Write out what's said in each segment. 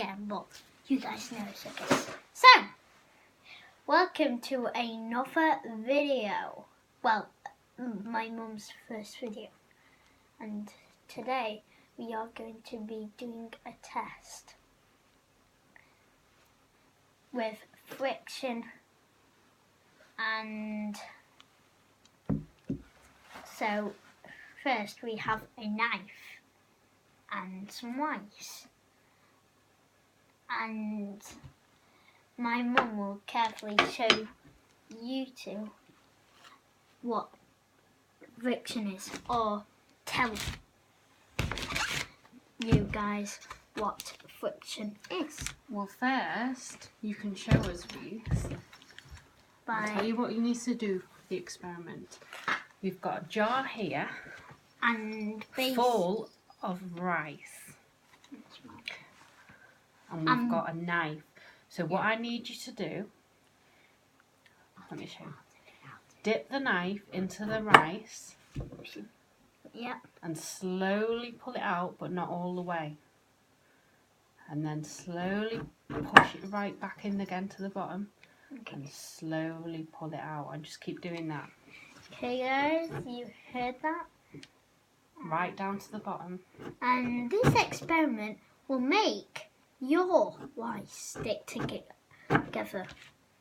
again, but you guys know, so I guess. So, welcome to another video. Well, my mum's first video. And today we are going to be doing a test with friction, and so first we have a knife and some rice, and my mum will carefully show you two what friction is, or tell you guys what friction is. Well, first you can show us, Reece. I'll tell you what you need to do for the experiment. We've got a jar here And full of rice, and we've got a knife. So what I need you to do, let me show you. Dip the knife into the rice. Yep. And slowly pull it out, but not all the way. And then slowly push it right back in again to the bottom. Okay. And slowly pull it out, and just keep doing that. Okay guys, you heard that? Right down to the bottom. And this experiment will make your rice stick together.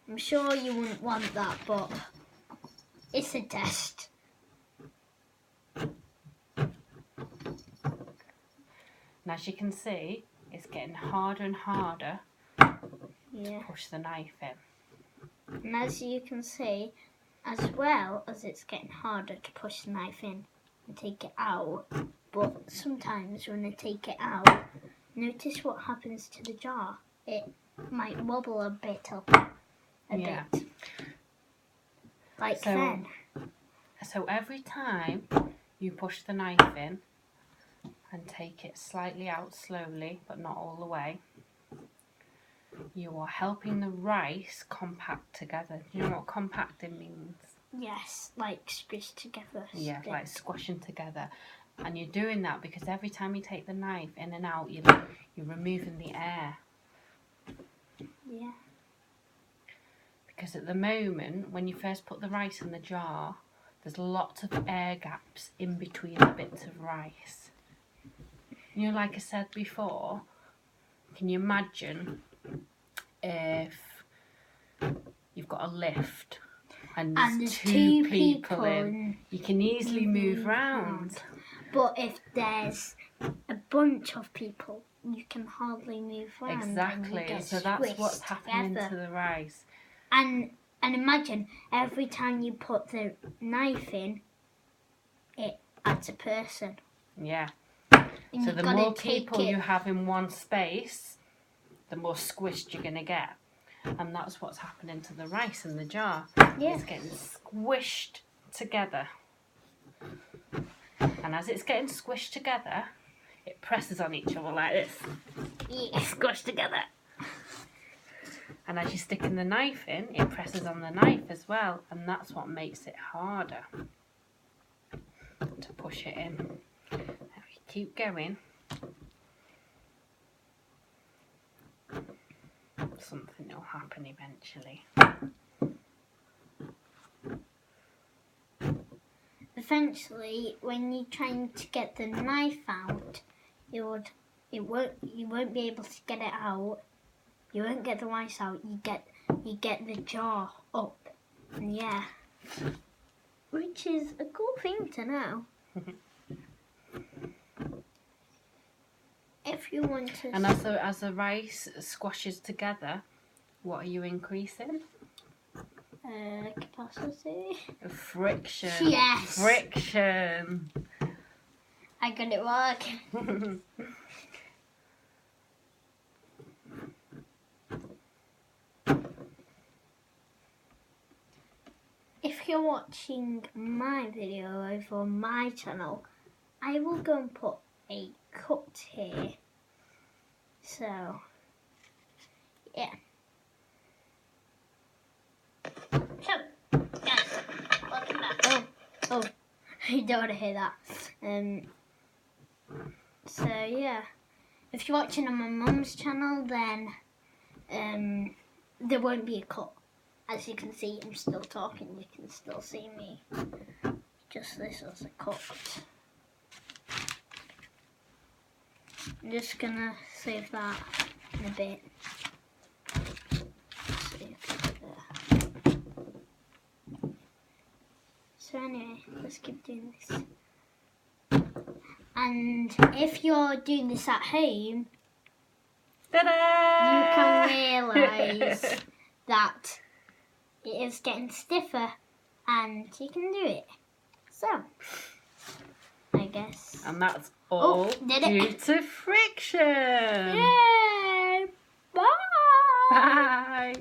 I'm sure you wouldn't want that, but it's a test. And as you can see, it's getting harder and harder to push the knife in. And as you can see, as well as it's getting harder to push the knife in and take it out, but sometimes when I take it out, notice what happens to the jar. It might wobble a bit up, a bit. Like then. So every time you push the knife in and take it slightly out slowly, but not all the way, you are helping the rice compact together. Do you know what compacting means? Yes, like squished together. Yeah, like squashing together. And you're doing that because every time you take the knife in and out, you're removing the air. Yeah. Because at the moment, when you first put the rice in the jar, there's lots of air gaps in between the bits of rice. You know, like I said before, can you imagine if you've got a lift and there's two people in, you can easily move round. But if there's a bunch of people, you can hardly move round. Exactly, so that's what's happening to the rice. And imagine every time you put the knife in, it adds a person. Yeah. And so the more people you have in one space, the more squished you're going to get. And that's what's happening to the rice in the jar. Yeah. It's getting squished together. And as it's getting squished together, it presses on each other like this. Yeah. Squished together. And as you're sticking the knife in, it presses on the knife as well. And that's what makes it harder to push it in. Now you keep going. Something will happen eventually. Eventually, when you're trying to get the knife out, you won't be able to get it out. You won't get the rice out. You get the jar up. And yeah, which is a cool thing to know. If you want to. And as the rice squashes together, what are you increasing? Capacity. Friction. Yes. Friction. I got it working. If you're watching my video over on my channel, I will go and put a cut here. So, yeah. So, guys, welcome back. Oh, you don't want to hear that. So yeah, if you're watching on my mum's channel, then there won't be a cut. As you can see, I'm still talking. You can still see me. Just this as a cut. I'm just gonna save that in a bit. So anyway, let's keep doing this. And if you're doing this at home, Ta-da! you can realise that it is getting stiffer and you can do it. So, I guess. And that's all did due it? to friction. Yay! Bye! Bye.